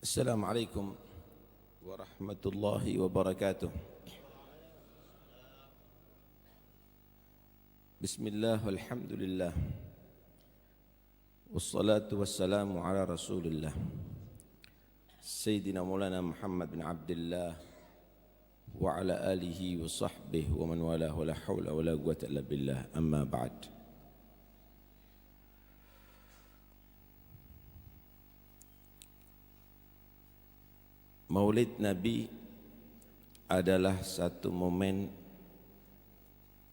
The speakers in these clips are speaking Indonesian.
Assalamualaikum warahmatullahi wabarakatuh. Bismillah walhamdulillah. Wassalatu wassalamu ala rasulillah Sayyidina Maulana Muhammad bin Abdullah wa ala alihi wa sahbihi wa man walah wa la hawla wa la quwwata illa billah, amma ba'd. Maulid Nabi adalah satu momen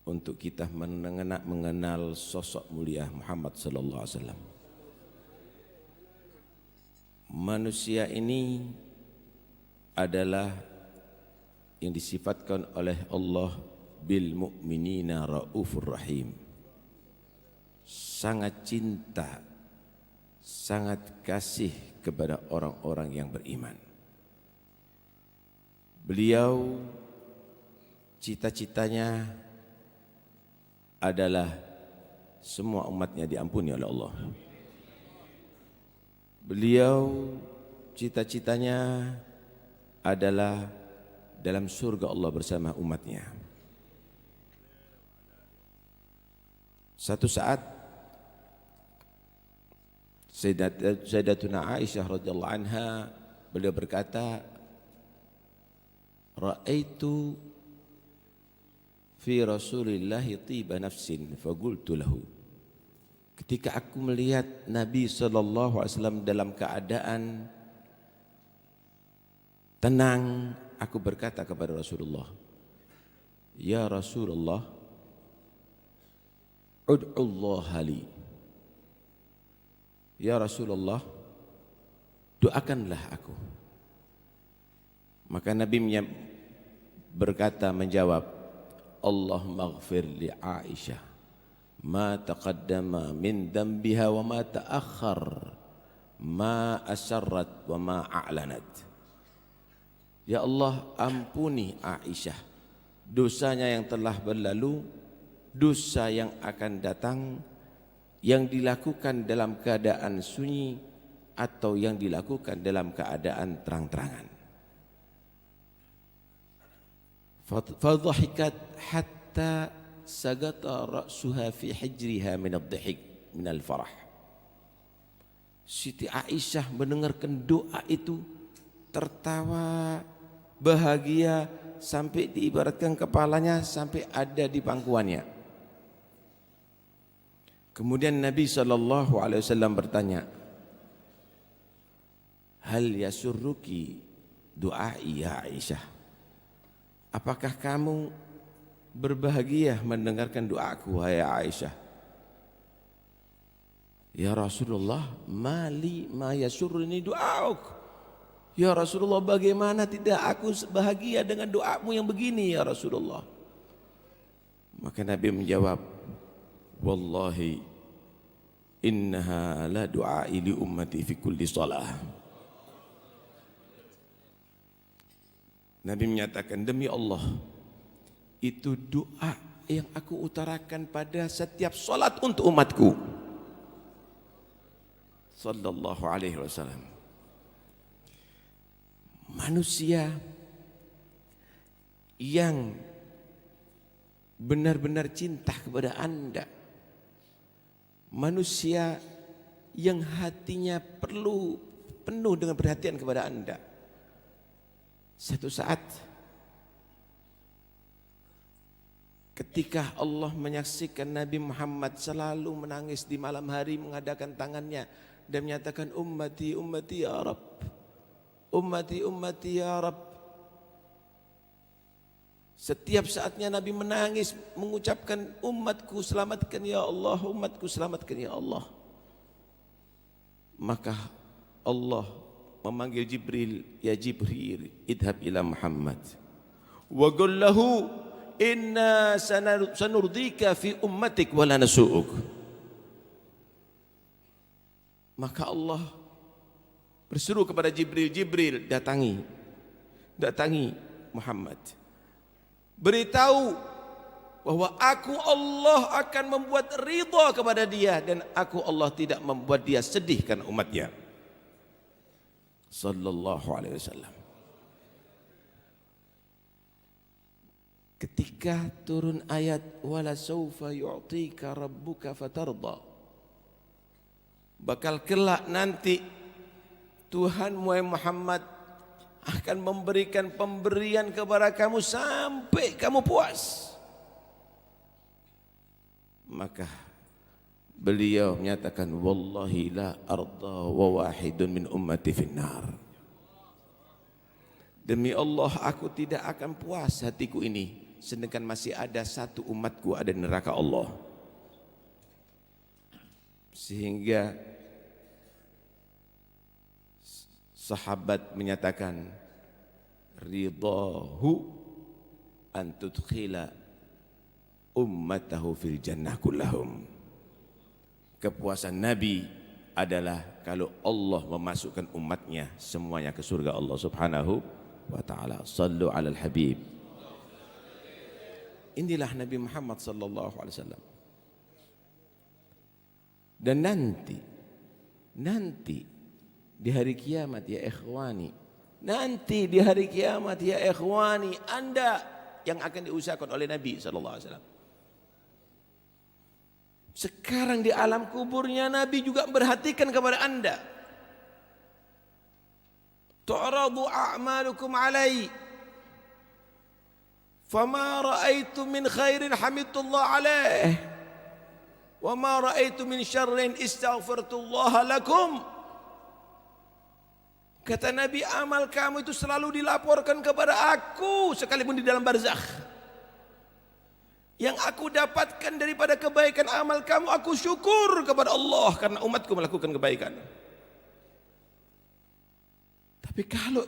untuk kita mengenal sosok mulia Muhammad sallallahu alaihi wasallam. Manusia ini adalah yang disifatkan oleh Allah bil mu'minina raufur rahim. Sangat cinta, sangat kasih kepada orang-orang yang beriman. Beliau cita-citanya adalah semua umatnya diampuni oleh Allah. Beliau cita-citanya adalah dalam surga Allah bersama umatnya. Satu saat Sayyidatuna Aisyah radhiyallahu anha, beliau berkata, Ra'aitu fi Rasulillahi tiba nafsin faqultu lahu. Ketika aku melihat Nabi sallallahu alaihi wasallam dalam keadaan tenang, aku berkata kepada Rasulullah, Ya Rasulullah, ud'ullah li. Ya Rasulullah, doakanlah aku. Maka Nabi berkata, menjawab, Allahumma ighfir li Aisyah ma taqaddama min dhanbiha wa ma ta'akhkhar, ma asarrat wa ma a'lanat. Ya Allah, ampuni Aisyah dosanya yang telah berlalu, dosa yang akan datang, yang dilakukan dalam keadaan sunyi atau yang dilakukan dalam keadaan terang-terangan. Fadhahikat hatta sagata ra'suha fi hijriha min ad-dhihik min al-farah. Siti Aisyah mendengarkan doa itu tertawa bahagia sampai diibaratkan kepalanya sampai ada di pangkuannya. Kemudian Nabi sallallahu alaihi wasallam bertanya, Hal yasurruki du'ai ya Aisyah? Apakah kamu berbahagia mendengarkan doaku, hai Aisyah? Ya Rasulullah, mali ma yasurruni du'auk. Ya Rasulullah, bagaimana tidak aku bahagia dengan doamu yang begini ya Rasulullah? Maka Nabi menjawab, Wallahi innaha la du'ai li ummati fi kulli salah. Nabi menyatakan, demi Allah, itu doa yang aku utarakan pada setiap salat untuk umatku. Sallallahu alaihi wasallam. Manusia yang benar-benar cinta kepada Anda, manusia yang hatinya penuh dengan perhatian kepada Anda. Satu saat ketika Allah menyaksikan Nabi Muhammad selalu menangis di malam hari, mengadakan tangannya dan menyatakan, Ummati, ummati ya Rabb, ummati, ummati ya Rabb. Setiap saatnya Nabi menangis mengucapkan, umatku selamatkan ya Allah, umatku selamatkan ya Allah. Maka Allah memanggil Jibril, ya Jibril, idhab ila Muhammad wa qul lahu inna sanurdika fi ummatik wa la nasu'uk. Maka Allah berseru kepada Jibril, Jibril, datangi Muhammad, beritahu bahwa aku Allah akan membuat ridha kepada dia dan aku Allah tidak membuat dia sedih karena umatnya. sallallahu alaihi wasallam. Ketika turun ayat wala saufa yu'tika rabbuka fatarda, bakal kelak nanti Tuhanmu Muhammad akan memberikan pemberian kepada kamu sampai kamu puas. Maka beliau menyatakan wallahi la arda wa wahidun min ummati finnar. Demi Allah aku tidak akan puas hatiku ini sedangkan masih ada satu umatku ada di neraka Allah. Sehingga sahabat menyatakan ridahu an tudkhila ummatahu fil jannah kullahum. Kepuasan Nabi adalah kalau Allah memasukkan umatnya semuanya ke surga Allah Subhanahu wa taala. Sallu alal habib. Inilah Nabi Muhammad sallallahu alaihi wasallam. Dan nanti di hari kiamat ya ikhwani, nanti di hari kiamat ya ikhwani, Anda yang akan diusahakan oleh Nabi sallallahu alaihi wasallam. Sekarang di alam kuburnya Nabi juga memperhatikan kepada Anda. Tu'radu a'malukum alai fama ra'aitu min khairin hamidullah alaih wa ma ra'aitu min syarrin istaghfirtullah lakum. Kata Nabi, amal kamu itu selalu dilaporkan kepada aku sekalipun di dalam barzakh. Yang aku dapatkan daripada kebaikan amal kamu, aku syukur kepada Allah karena umatku melakukan kebaikan. Tapi kalau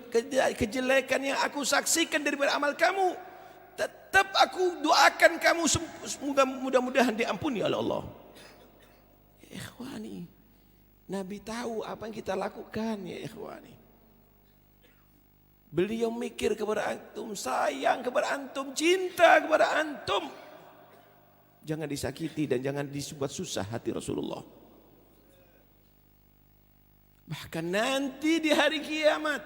kejelekan yang aku saksikan daripada amal kamu, tetap aku doakan kamu semoga mudah-mudahan diampuni oleh Allah. Ya ikhwani, Nabi tahu apa yang kita lakukan ya ikhwani. Beliau mikir kepada antum, sayang kepada antum, cinta kepada antum. Jangan disakiti dan jangan dibuat susah hati Rasulullah. Bahkan nanti di hari kiamat,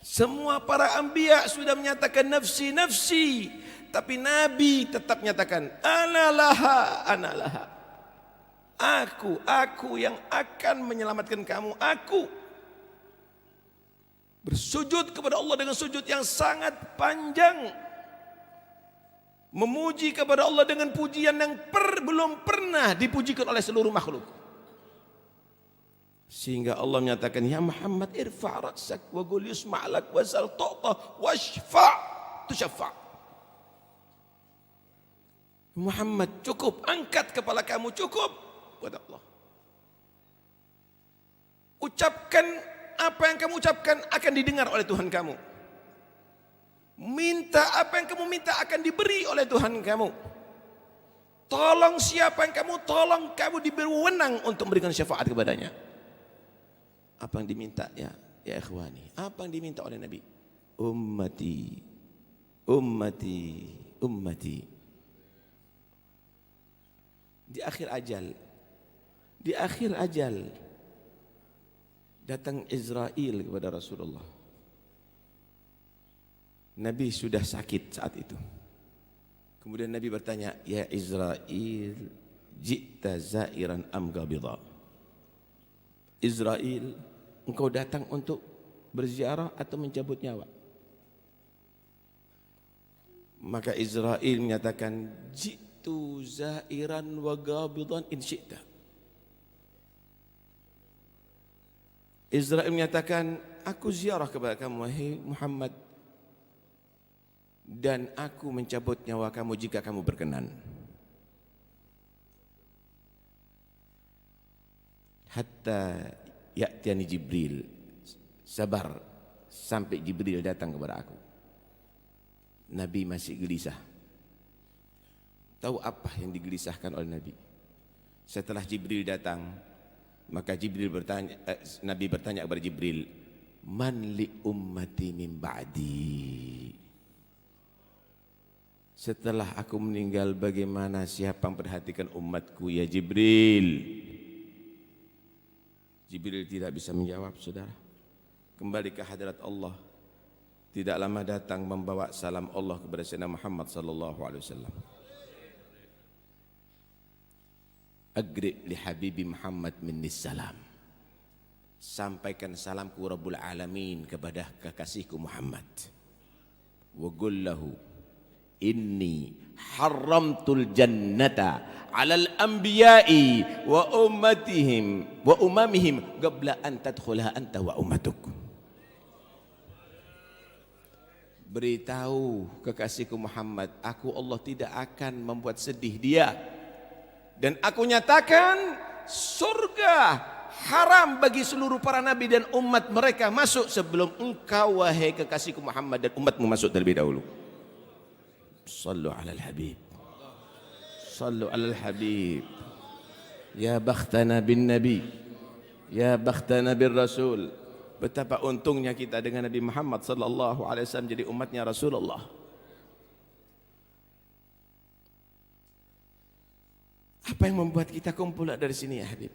semua para anbiya sudah menyatakan nafsi nafsi, tapi Nabi tetap menyatakan ana laha. Aku yang akan menyelamatkan kamu, aku. Bersujud kepada Allah dengan sujud yang sangat panjang, memuji kepada Allah dengan pujian yang belum pernah dipujikan oleh seluruh makhluk. Sehingga Allah menyatakan, ya Muhammad irfa' ra'sak wa qul yusma'lak wa sal tu'ta washfa' tushaffa'. Muhammad, cukup, angkat kepala kamu, cukup kepada Allah. Ucapkan apa yang kamu ucapkan akan didengar oleh Tuhan kamu. Minta apa yang kamu minta akan diberi oleh Tuhan kamu. Tolong siapa yang kamu tolong, kamu diberi wewenang untuk memberikan syafaat kepadanya. Apa yang diminta ya ikhwani? Apa yang diminta oleh Nabi? Ummati, ummati, ummati. Di akhir ajal datang Israel kepada Rasulullah. Nabi sudah sakit saat itu. Kemudian Nabi bertanya, ya Israel, ji'ta zairan am gabidha? Israel, engkau datang untuk berziarah atau mencabut nyawa? Maka Israel menyatakan, ji'tu zairan wa gabidhan in syi'ta. Israel menyatakan, aku ziarah kepada kamu wahai Muhammad, dan aku mencabut nyawa kamu jika kamu berkenan. Hatta ya'tiani Jibril, sabar sampai Jibril datang kepada aku. Nabi masih gelisah. Tahu apa yang digelisahkan oleh Nabi? Setelah Jibril datang, maka Nabi bertanya kepada Jibril, man li ummati min ba'di? Setelah aku meninggal bagaimana, siapa yang perhatikan umatku ya Jibril? Jibril tidak bisa menjawab, saudara. Kembali ke hadirat Allah. Tidak lama datang membawa salam Allah kepada Sayyidina Muhammad sallallahu alaihi wasallam. Agri li habibi Muhammad minni salam. Sampaikan salamku Rabbul Alamin kepada kekasihku Muhammad. Wa qul lahu inni haramtul jannata 'alal anbiya'i wa ummatihim wa umamihim qabla an tadkhulaha anta wa ummatuk. Beritahu kekasihku Muhammad, aku Allah tidak akan membuat sedih dia, dan aku nyatakan surga haram bagi seluruh para nabi dan umat mereka masuk sebelum engkau wahai kekasihku Muhammad dan umatmu masuk terlebih dahulu. Sallu alal habib, sallu alal habib. Ya bakhtana bin nabi, ya bakhtana bin rasul. Betapa untungnya kita dengan Nabi Muhammad sallallahu alaihi wasallam jadi umatnya Rasulullah. Apa yang membuat kita kumpul dari sini ya Habib?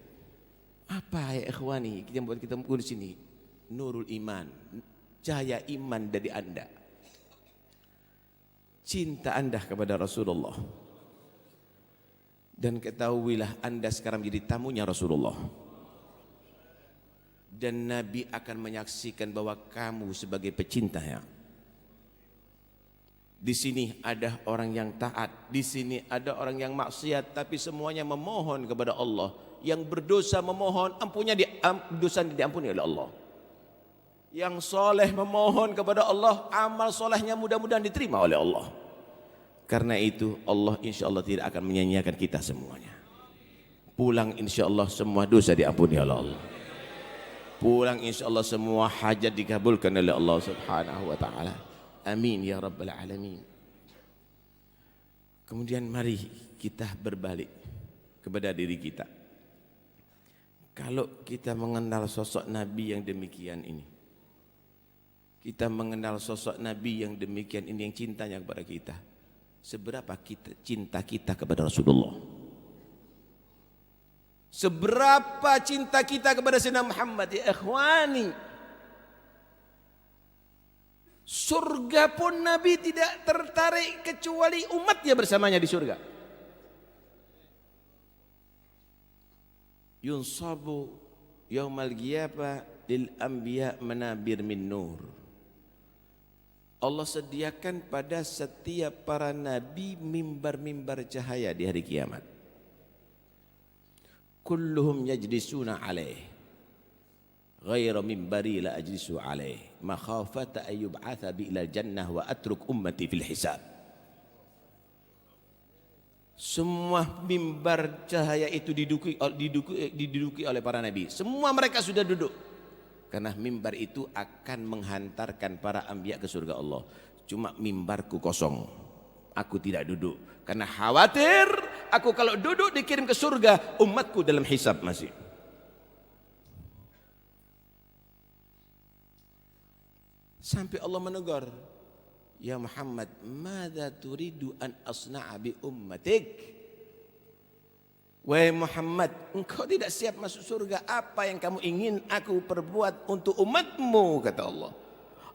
Apa ya ikhwani yang membuat kita kumpul di sini? Nurul iman, cahaya iman dari Anda. Cinta Anda kepada Rasulullah. Dan ketahuilah Anda sekarang menjadi tamunya Rasulullah. Dan Nabi akan menyaksikan bahwa kamu sebagai pecintanya. Di sini ada orang yang taat, di sini ada orang yang maksiat, tapi semuanya memohon kepada Allah. Yang berdosa memohon dosanya diampuni oleh Allah. Yang soleh memohon kepada Allah, amal solehnya mudah-mudahan diterima oleh Allah. Karena itu Allah insya Allah tidak akan menyanyiakan kita semuanya. Pulang insya Allah semua dosa diampuni oleh Allah. Pulang insya Allah semua hajat dikabulkan oleh Allah subhanahu wa ta'ala. Amin ya rabbal alamin. Kemudian mari kita berbalik kepada diri kita. Kalau kita mengenal sosok Nabi yang demikian ini, kita mengenal sosok Nabi yang demikian ini, yang cintanya kepada kita, seberapa cinta kita kepada Rasulullah? Seberapa cinta kita kepada Sayyidina Muhammad ya ikhwani? Surga pun Nabi tidak tertarik kecuali umatnya bersamanya di surga. Yunsabu yaumal qiyamah lil anbiya manabir min nur. Allah sediakan pada setiap para nabi mimbar-mimbar cahaya di hari kiamat. Kulluhum yajlisuna alaih ghaira mimbari la ajlisu alaih makhafata an yub'atha bi ila jannah wa atruk ummati fil hisab. Semua mimbar cahaya itu diduduki oleh para nabi. Semua mereka sudah duduk, karena mimbar itu akan menghantarkan para anbiya ke surga Allah. Cuma mimbarku kosong, aku tidak duduk, karena khawatir aku kalau duduk dikirim ke surga, umatku dalam hisab masih. Sampai Allah menegur, ya Muhammad, madza turidu an asna'a bi ummatik? Wahai Muhammad, engkau tidak siap masuk surga, apa yang kamu ingin aku perbuat untuk umatmu? Kata Allah,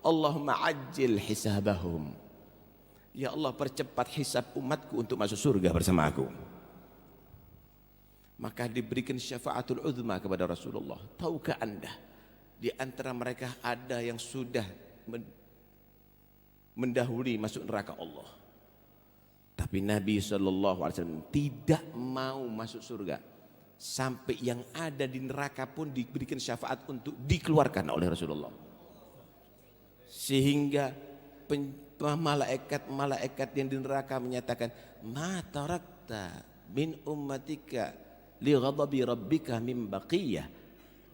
Allahumma ajil hisabahum. Ya Allah, percepat hisab umatku untuk masuk surga bersama aku. Maka diberikan syafaatul uzma kepada Rasulullah. Tahukah anda, di antara mereka ada yang sudah mendahului masuk neraka Allah, tapi Nabi SAW tidak mau masuk surga sampai yang ada di neraka pun diberikan syafaat untuk dikeluarkan oleh Rasulullah. Sehingga malaikat yang di neraka menyatakan, ma tarakta min ummatika li ghadabi rabbika min baqiyah.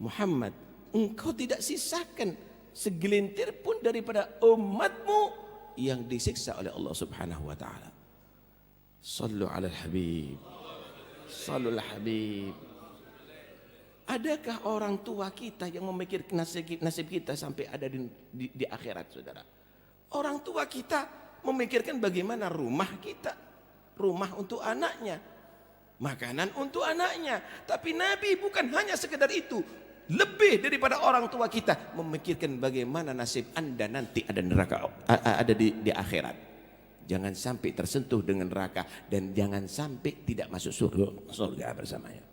Muhammad, engkau tidak sisakan segelintir pun daripada umatmu yang disiksa oleh Allah Subhanahu wa taala. Sallu alal habib, sallu alal habib. Adakah orang tua kita yang memikirkan nasib kita sampai ada di akhirat, saudara? Orang tua kita memikirkan bagaimana rumah kita, rumah untuk anaknya, makanan untuk anaknya. Tapi Nabi bukan hanya sekedar itu, lebih daripada orang tua kita memikirkan bagaimana nasib Anda nanti ada neraka, ada di akhirat. Jangan sampai tersentuh dengan neraka dan jangan sampai tidak masuk surga bersamanya.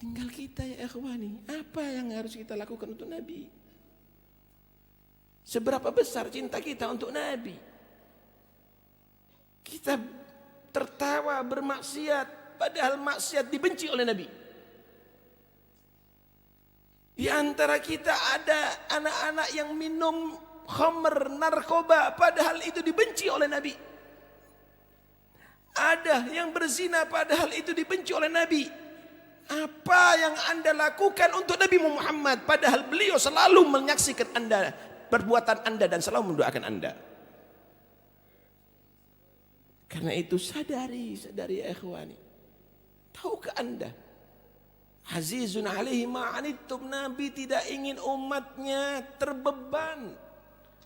Tinggal kita ya ikhwani, apa yang harus kita lakukan untuk Nabi? Seberapa besar cinta kita untuk Nabi? Kita tertawa bermaksiat padahal maksiat dibenci oleh Nabi. Di antara kita ada anak-anak yang minum khamr, narkoba, padahal itu dibenci oleh Nabi. Ada yang berzina, padahal itu dibenci oleh Nabi. Apa yang Anda lakukan untuk Nabi Muhammad, padahal beliau selalu menyaksikan Anda, perbuatan Anda dan selalu mendoakan Anda. Karena itu sadari ya ikhwani. Tahukah Anda? Azizun alaihi ma'anittum, Nabi tidak ingin umatnya terbeban.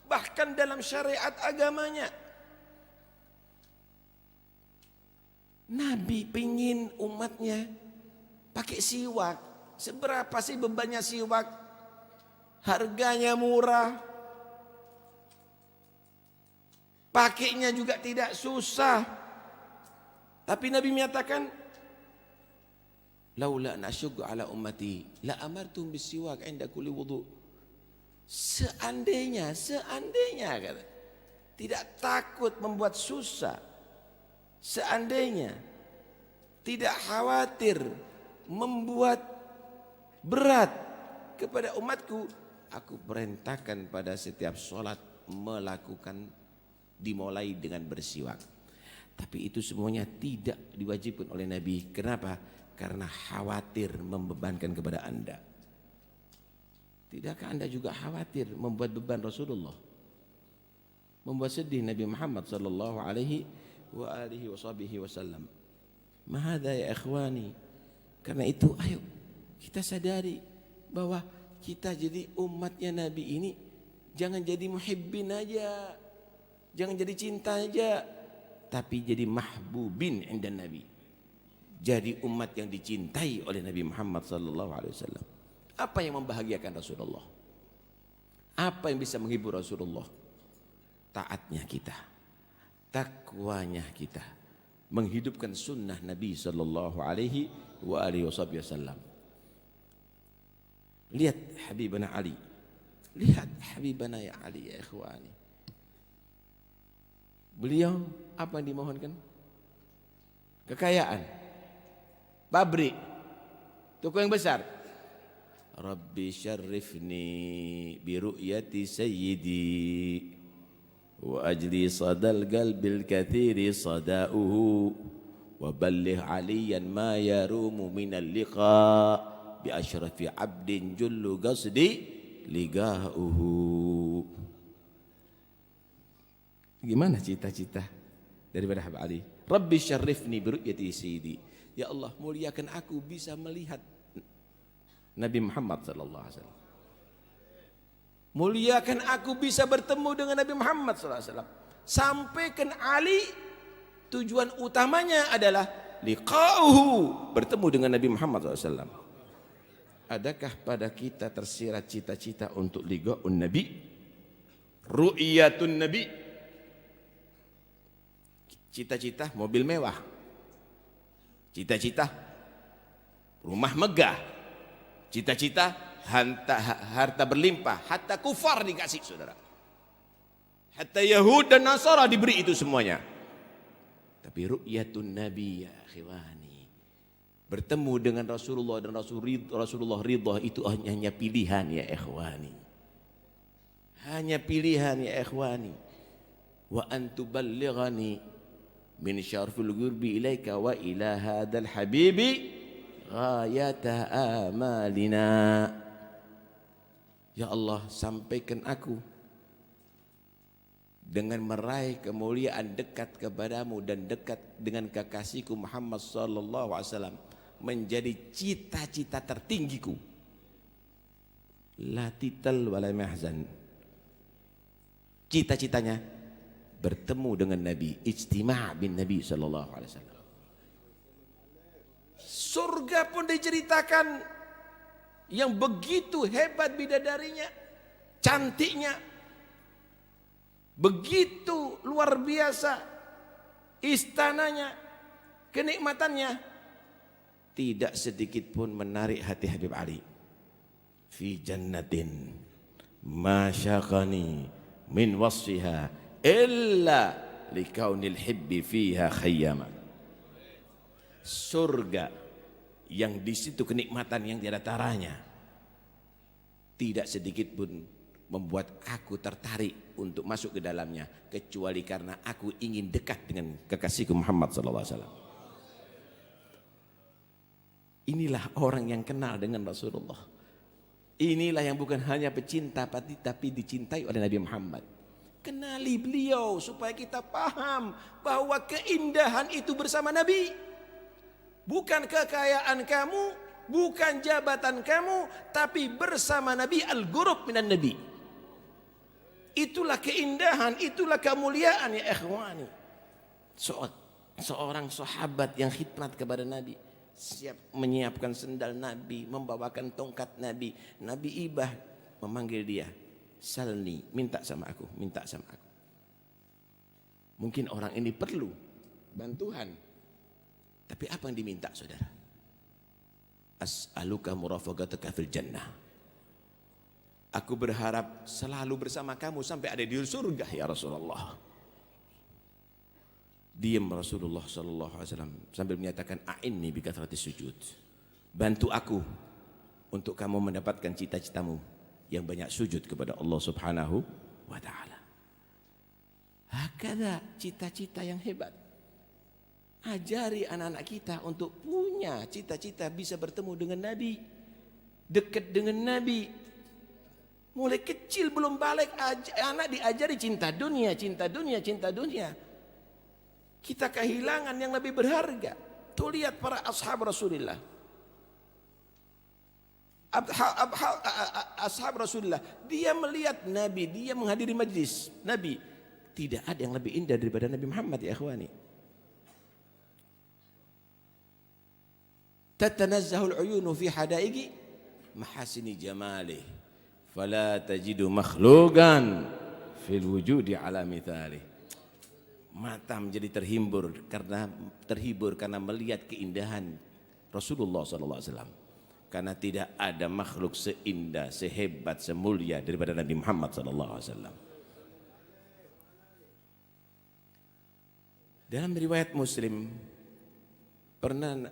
Bahkan dalam syariat agamanya. Nabi ingin umatnya pakai siwak. Seberapa sih bebannya siwak? Harganya murah. Pakainya juga tidak susah. Tapi Nabi menyatakan, laula nasyuggu ala ummati la amartum bisiwak inda kulli wudu. Seandainya kata, tidak takut membuat susah, seandainya tidak khawatir membuat berat kepada umatku, aku perintahkan pada setiap sholat melakukan dimulai dengan bersiwak. Tapi itu semuanya tidak diwajibkan oleh Nabi. Kenapa? Karena khawatir membebankan kepada Anda. Tidakkah Anda juga khawatir membuat beban Rasulullah? Membuat sedih Nabi Muhammad sallallahu alaihi wasallam. Mahadha ya ikhwani. Karena itu ayo kita sadari bahwa kita jadi umatnya Nabi ini jangan jadi muhibbin aja. Jangan jadi cinta aja, tapi jadi mahbubin inda Nabi. Jadi umat yang dicintai oleh Nabi Muhammad sallallahu alaihi wasallam. Apa yang membahagiakan Rasulullah? Apa yang bisa menghibur Rasulullah? Taatnya kita, takwanya kita, menghidupkan sunnah Nabi sallallahu alaihi wasallam. Lihat Habibana Ali, lihat Habibana ya Ali ya ikhwani. Beliau apa yang dimohonkan? Kekayaan, pabrik, toko yang besar. Rabbi syarrifni bi ru'yati sayyidi wa ajli sadal qalbil kathiri sadauhu wa balligh aliyan ma yarumu minal liqa bi ashrafi abdin jullu qasdi liga'uhu. Gimana cita-cita daripada Habib Ali? Rabbi syarrifni bi ru'yati sayyidi. Ya Allah, muliakan aku bisa melihat Nabi Muhammad sallallahu alaihi wasallam. Muliakan aku bisa bertemu dengan Nabi Muhammad sallallahu alaihi wasallam. Sampaikan Ali tujuan utamanya adalah liqa'uhu, bertemu dengan Nabi Muhammad sallallahu alaihi wasallam. Adakah pada kita tersirat cita-cita untuk liqa'un Nabi? Ru'yatun Nabi. Cita-cita mobil mewah. Cita-cita rumah megah. Cita-cita harta berlimpah, hatta kufar dikasih saudara. Hatta Yahud dan Nasara diberi itu semuanya. Tapi ru'yatun Nabi ya akhwani, bertemu dengan Rasulullah dan Rasulullah ridha itu hanya pilihan ya ikhwani. Hanya pilihan ya ikhwani. Wa antuballighani min syarfil ghurbi ilaika wa ila hadzal habibi ghayata amalina. Ya Allah, sampaikan aku dengan meraih kemuliaan dekat kepadamu dan dekat dengan kekasihku Muhammad sallallahu alaihi wasallam menjadi cita-cita tertinggiku. La tital wala mahzan. Cita-citanya bertemu dengan Nabi, ijtima' bin Nabi sallallahu alaihi wasallam. Surga pun diceritakan yang begitu hebat bidadarinya, cantiknya, begitu luar biasa istananya, kenikmatannya, tidak sedikit pun menarik hati Habib Ali. Fi jannatin ma syaqani min wasfiha illa likaunil hibbi fiha khayyama. Surga yang di situ kenikmatan yang tiada taranya, tidak sedikit pun membuat aku tertarik untuk masuk ke dalamnya, kecuali karena aku ingin dekat dengan kekasihku Muhammad sallallahu alaihi wasallam. Inilah orang yang kenal dengan Rasulullah. Inilah yang bukan hanya pecinta tapi dicintai oleh Nabi Muhammad. Kenali beliau supaya kita paham bahwa keindahan itu bersama Nabi. Bukan kekayaan kamu, bukan jabatan kamu, tapi bersama Nabi, al-ghurub minan Nabi. Itulah keindahan, itulah kemuliaan ya ikhwani. Seorang sahabat yang khidmat kepada Nabi, siap menyiapkan sendal Nabi, membawakan tongkat Nabi. Nabi ibah memanggil dia, salni, minta sama aku, minta sama aku. Mungkin orang ini perlu bantuan. Tapi apa yang diminta saudara? As'aluka murafaqataka fil jannah. Aku berharap selalu bersama kamu sampai ada di surga ya Rasulullah. Diam Rasulullah sallallahu alaihi wasallam sambil menyatakan a'inni bi kathratis sujud. Bantu aku untuk kamu mendapatkan cita-citamu yang banyak sujud kepada Allah Subhanahu wa taala. Hakada cita-cita yang hebat. Ajari anak-anak kita untuk punya cita-cita bisa bertemu dengan Nabi, dekat dengan Nabi. Mulai kecil belum balik anak diajari cinta dunia, cinta dunia, cinta dunia. Kita kehilangan yang lebih berharga. Tuh lihat para ashab Rasulullah. Ashab Rasulullah, dia melihat Nabi, dia menghadiri majlis Nabi. Tidak ada yang lebih indah daripada Nabi Muhammad ya ikhwani. Tatanazzahul uyunu fi hadaigi mahasini jamalih fala tajidu makhluqan fil wujudi ala mithali. Mata menjadi terhibur karena melihat keindahan Rasulullah sallallahu alaihi wasallam. Karena tidak ada makhluk seindah, sehebat, semulia daripada Nabi Muhammad sallallahu alaihi wasallam. Dalam riwayat Muslim pernah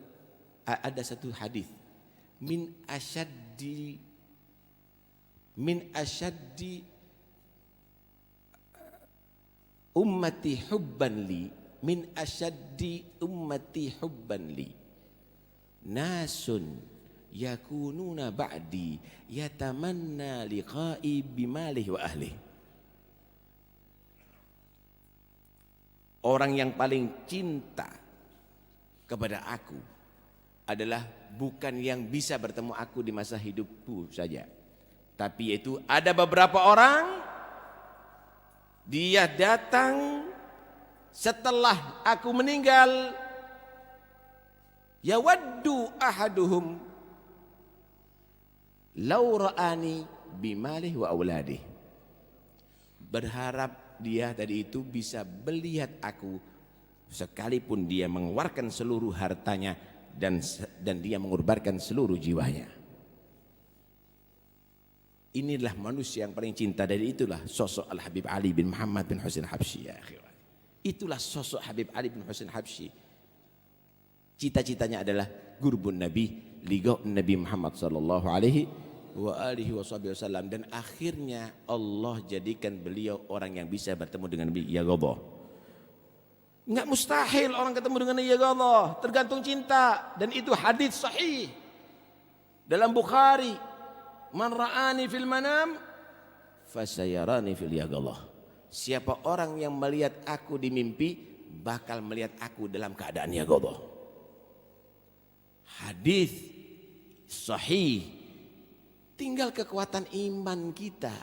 ada satu hadis min asyaddi ummati hubban li min asyaddi ummati hubban li nasun yakununa ba'di yatamanna liqa'i bimalih wa ahli. Orang yang paling cinta kepada aku adalah bukan yang bisa bertemu aku di masa hidupku saja, tapi yaitu ada beberapa orang dia datang setelah aku meninggal, yawaddu ahaduhum law ra'ani bimalih wa auladih. Berharap dia tadi itu bisa melihat aku sekalipun dia mengeluarkan seluruh hartanya dan dia mengorbankan seluruh jiwanya. Inilah manusia yang paling cinta, dan itulah sosok Al-Habib Ali bin Muhammad bin Husain Habsyi ya akhirnya. Itulah sosok Habib Ali bin Husain Habsyi. Cita-citanya adalah gurbun Nabi, liqa Nabi Muhammad sallallahu alaihi wa alihi wasallam, dan akhirnya Allah jadikan beliau orang yang bisa bertemu dengan Nabi ya Allah. Enggak mustahil orang ketemu dengan ya Allah, tergantung cinta, dan itu hadis sahih dalam Bukhari. Man ra'ani fil manam fasayarani fil yaqظah. Siapa orang yang melihat aku di mimpi bakal melihat aku dalam keadaan yaqظah. Hadis sahih. Tinggal kekuatan iman kita.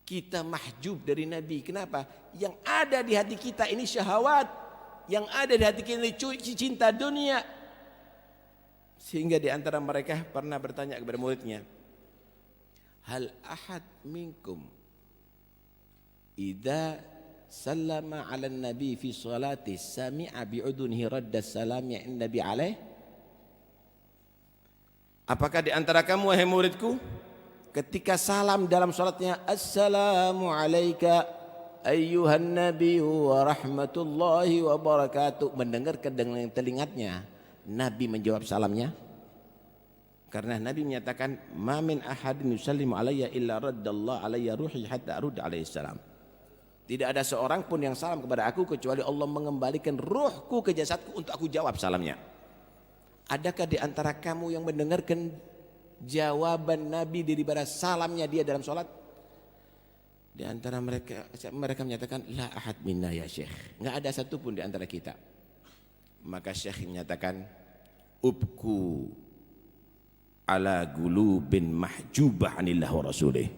Kita mahjub dari Nabi. Kenapa? Yang ada di hati kita ini syahwat. Yang ada di hati kita ini cinta dunia. Sehingga di antara mereka pernah bertanya kepada muridnya, hal ahad minkum idza sallama ala nabi fi salati sami'a bi'udunihi radda salami inda nabi alaih? Apakah di antara kamu wahai muridku ketika salam dalam salatnya, assalamu alayka ayyuhan nabi wa rahmatullahi wa barakatuh, mendengarkan dengan telinganya Nabi menjawab salamnya? Karena Nabi menyatakan, ma min ahadin yusallimu alayya illa raddallahu alayya ruhi hatta arud alaihi salam. Tidak ada seorang pun yang salam kepada aku kecuali Allah mengembalikan ruhku ke jasadku untuk aku jawab salamnya. Adakah di antara kamu yang mendengarkan jawaban Nabi daripada salamnya dia dalam sholat? Di antara mereka menyatakan, la ahad minna ya Syekh. Enggak ada satupun di antara kita. Maka Syekh menyatakan, ubku ala gulubin mahjubah anillah wa rasulih.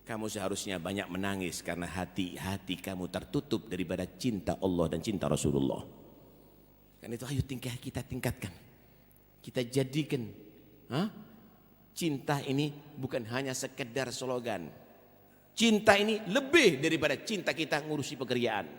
Kamu seharusnya banyak menangis karena hati-hati kamu tertutup daripada cinta Allah dan cinta Rasulullah. Kan itu ayo kita tingkatkan. Kita jadikan cinta ini bukan hanya sekedar slogan. Cinta ini lebih daripada cinta kita ngurusi pekerjaan.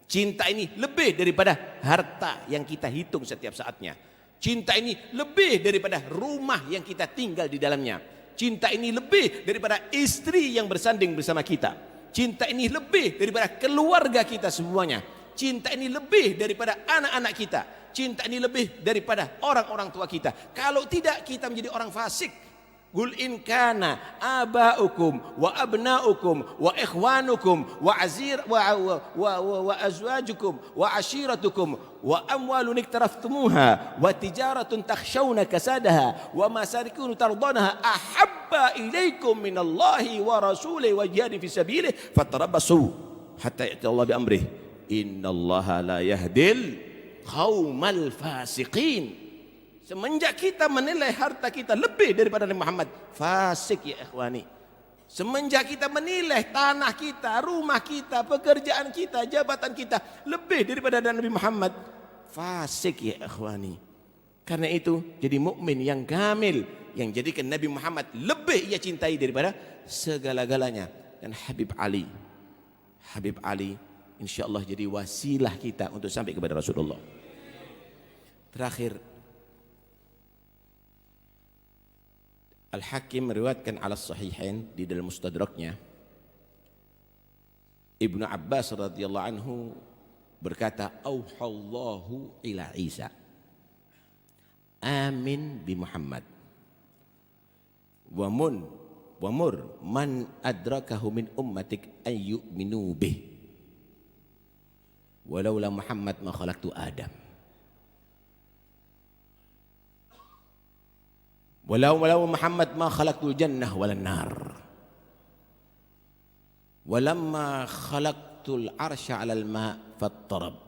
Cinta ini lebih daripada harta yang kita hitung setiap saatnya. Cinta ini lebih daripada rumah yang kita tinggal di dalamnya. Cinta ini lebih daripada istri yang bersanding bersama kita. Cinta ini lebih daripada keluarga kita semuanya. Cinta ini lebih daripada anak-anak kita. Cinta ini lebih daripada orang-orang tua kita. Kalau tidak, kita menjadi orang fasik. Qul in kana aba'ukum wa abna'ukum wa ikhwanukum wa azwajukum wa ashiratukum wa amwalun iktaraftumuha wa tijaratun takhshawna kasadaha wa masarikun tardanaha ahabba ilaikum minallahi wa rasulihi wa jihadin fi sabilihi fatarabbasu hatta ya'ti Allah bi amrih innallaha la yahdil qaumal fasiqin. Semenjak kita menilai harta kita lebih daripada Nabi Muhammad, fasik ya ikhwani. Semenjak kita menilai tanah kita, rumah kita, pekerjaan kita, jabatan kita lebih daripada Nabi Muhammad, fasik ya ikhwani. Karena itu jadi mukmin yang kamil, yang jadikan Nabi Muhammad lebih ia cintai daripada segala-galanya. Dan Habib Ali insyaallah jadi wasilah kita untuk sampai kepada Rasulullah. Terakhir, Al-Hakim meriwayatkan ala sahihain di dalam mustadraknya, Ibnu Abbas radhiyallahu anhu berkata, auhallahu ila Isa amin bi Muhammad wa mur man adrakahu min ummatik an yu'minu bih walaula Muhammad ma khalaqtu Adam. Walau Muhammad ma khalaqtul jannah walan nar. Walamma khalaqtul arsya 'alal ma' fattarab.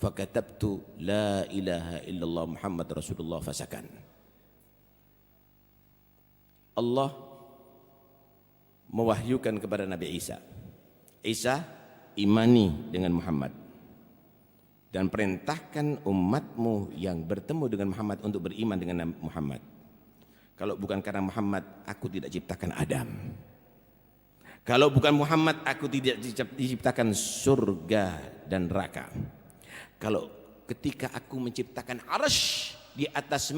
Fakatabtu la ilaha illallah Muhammad Rasulullah fasakan. Allah mewahyukan kepada Nabi Isa. Isa, imani dengan Muhammad. Dan perintahkan umatmu yang bertemu dengan Muhammad untuk beriman dengan Muhammad. Kalau bukan karena Muhammad, aku tidak ciptakan Adam. Kalau bukan Muhammad, aku tidak diciptakan surga dan neraka. Kalau ketika aku menciptakan arsy di atas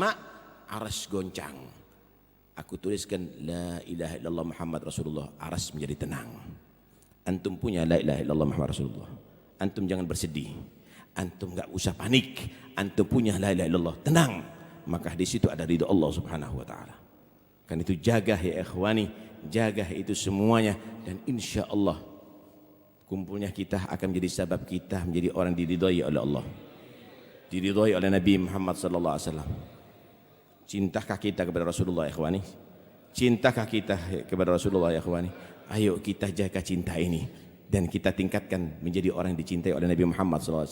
arsy goncang. Aku tuliskan la ilaha illallah Muhammad Rasulullah, arsy menjadi tenang. Antum punya la ilaha illallah Muhammad Rasulullah. Antum jangan bersedih. Antum enggak usah panik, antum punya la ilaha illallah, tenang, maka di situ ada ridha Allah Subhanahu wa taala. Kan itu jaga ya ikhwani, jaga itu semuanya, dan insya Allah kumpulnya kita akan menjadi sebab kita menjadi orang diridhai oleh Allah, diridhai oleh Nabi Muhammad sallallahu alaihi wasallam. Cintakah kita kepada Rasulullah ya ikhwani? Cintakah kita kepada Rasulullah ya ikhwani? Ayo kita jaga cinta ini dan kita tingkatkan menjadi orang yang dicintai oleh Nabi Muhammad SAW.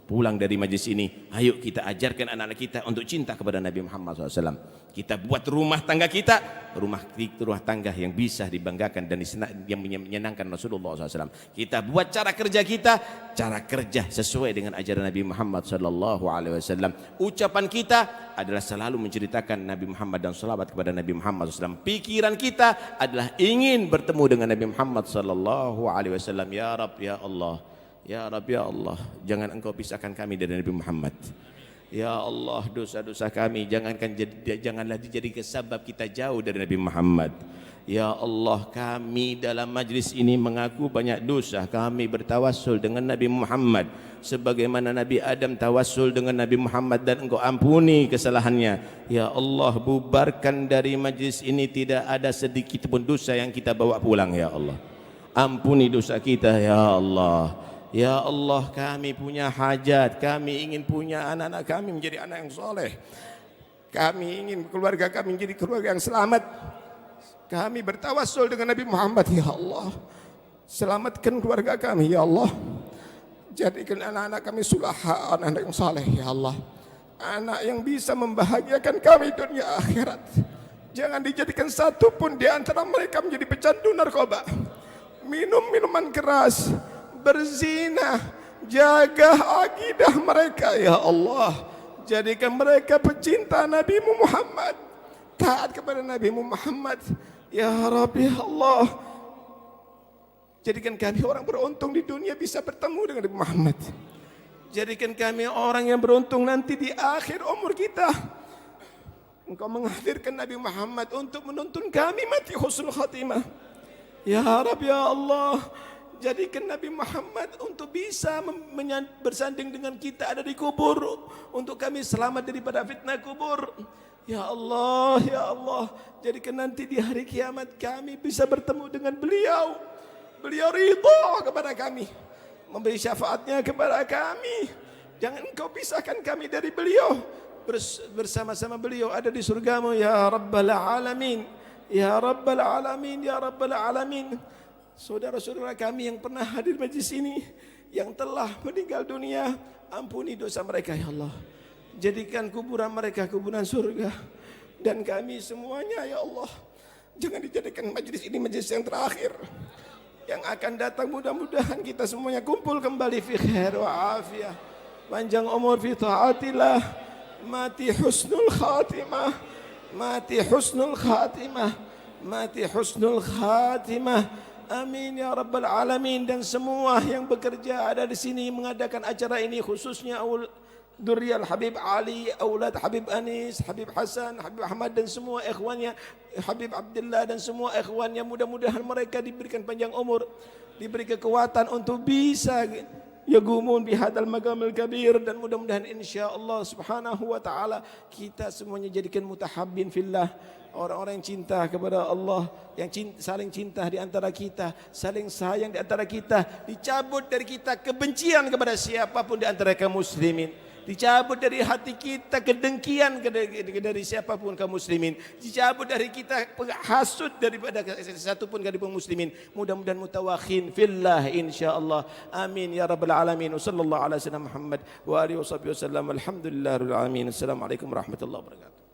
pulang dari majlis ini, ayo kita ajarkan anak-anak kita untuk cinta kepada Nabi Muhammad SAW. Kita buat rumah tangga kita, rumah tangga yang bisa dibanggakan dan yang menyenangkan Rasulullah SAW. Kita buat cara kerja sesuai dengan ajaran Nabi Muhammad SAW. Ucapan kita adalah selalu menceritakan Nabi Muhammad dan salawat kepada Nabi Muhammad SAW. Pikiran kita adalah ingin bertemu dengan Nabi Muhammad SAW. Ya Rabb, ya Allah, ya Rabb, ya Allah, jangan Engkau pisahkan kami dari Nabi Muhammad. Ya Allah, dosa-dosa kami janganlah dijadikan sebab kita jauh dari Nabi Muhammad. Ya Allah, kami dalam majlis ini mengaku banyak dosa. Kami bertawassul dengan Nabi Muhammad sebagaimana Nabi Adam tawassul dengan Nabi Muhammad, dan Engkau ampuni kesalahannya. Ya Allah, bubarkan dari majlis ini tidak ada sedikit pun dosa yang kita bawa pulang. Ya Allah, ampuni dosa kita. Ya Allah, ya Allah, kami punya hajat. Kami ingin punya anak-anak kami menjadi anak yang soleh. Kami ingin keluarga kami menjadi keluarga yang selamat. Kami bertawassul dengan Nabi Muhammad. Ya Allah, selamatkan keluarga kami. Ya Allah, jadikan anak-anak kami sulaha, anak-anak yang soleh. Ya Allah, anak yang bisa membahagiakan kami dunia akhirat. Jangan dijadikan satu pun di antara mereka menjadi pecandu narkoba, minum minuman keras, berzina. Jaga akidah mereka. Ya Allah, jadikan mereka pecinta Nabi Muhammad, taat kepada Nabi Muhammad. Ya Rabbi, ya Allah, jadikan kami orang beruntung di dunia bisa bertemu dengan Nabi Muhammad. Jadikan kami orang yang beruntung nanti di akhir umur kita. Engkau menghadirkan Nabi Muhammad untuk menuntun kami mati husnul khatimah. Ya Rabbi, ya Allah, jadikan Nabi Muhammad untuk bisa bersanding dengan kita ada di kubur, untuk kami selamat daripada fitnah kubur. Ya Allah, ya Allah, jadikan nanti di hari kiamat kami bisa bertemu dengan beliau. Beliau ridha kepada kami, memberi syafaatnya kepada kami. Jangan Engkau pisahkan kami dari beliau. Bersama-sama beliau ada di surgamu. Ya Rabbal Alamin, ya Rabbal Alamin, ya Rabbal Alamin. Saudara-saudara kami yang pernah hadir majlis ini, yang telah meninggal dunia, ampuni dosa mereka. Ya Allah, jadikan kuburan mereka kuburan surga. Dan kami semuanya, ya Allah, jangan dijadikan majlis ini majlis yang terakhir. Yang akan datang mudah-mudahan kita semuanya kumpul kembali fi khair wa afiyah, panjang umur fi taatillah, mati husnul khatimah, mati husnul khatimah, mati husnul khatimah. Amin ya Rabbal Alamin. Dan semua yang bekerja ada di sini mengadakan acara ini, khususnya Durriyal Habib Ali, Aulad Habib Anis, Habib Hasan, Habib Ahmad, dan semua ikhwannya, Habib Abdullah dan semua ikhwannya. Mudah-mudahan mereka diberikan panjang umur, diberi kekuatan untuk bisa yagumun bihadal magamil kabir. Dan mudah-mudahan insyaAllah subhanahu wa ta'ala kita semuanya jadikan mutahabbin fillah, orang-orang yang cinta kepada Allah, yang saling cinta di antara kita, saling sayang di antara kita. Dicabut dari kita kebencian kepada siapapun di antara kaum muslimin. Dicabut dari hati kita kedengkian dari siapapun kaum muslimin. Dicabut dari kita hasud daripada satu pun kaum muslimin. Mudah-mudahan mutawakhin fillah insyaallah. Amin ya rabbal alamin. Wassallallahu ala sayyidina Muhammad wa alihi washabihi wasallam. Alhamdulillahirabbil alamin. Assalamualaikum warahmatullahi wabarakatuh.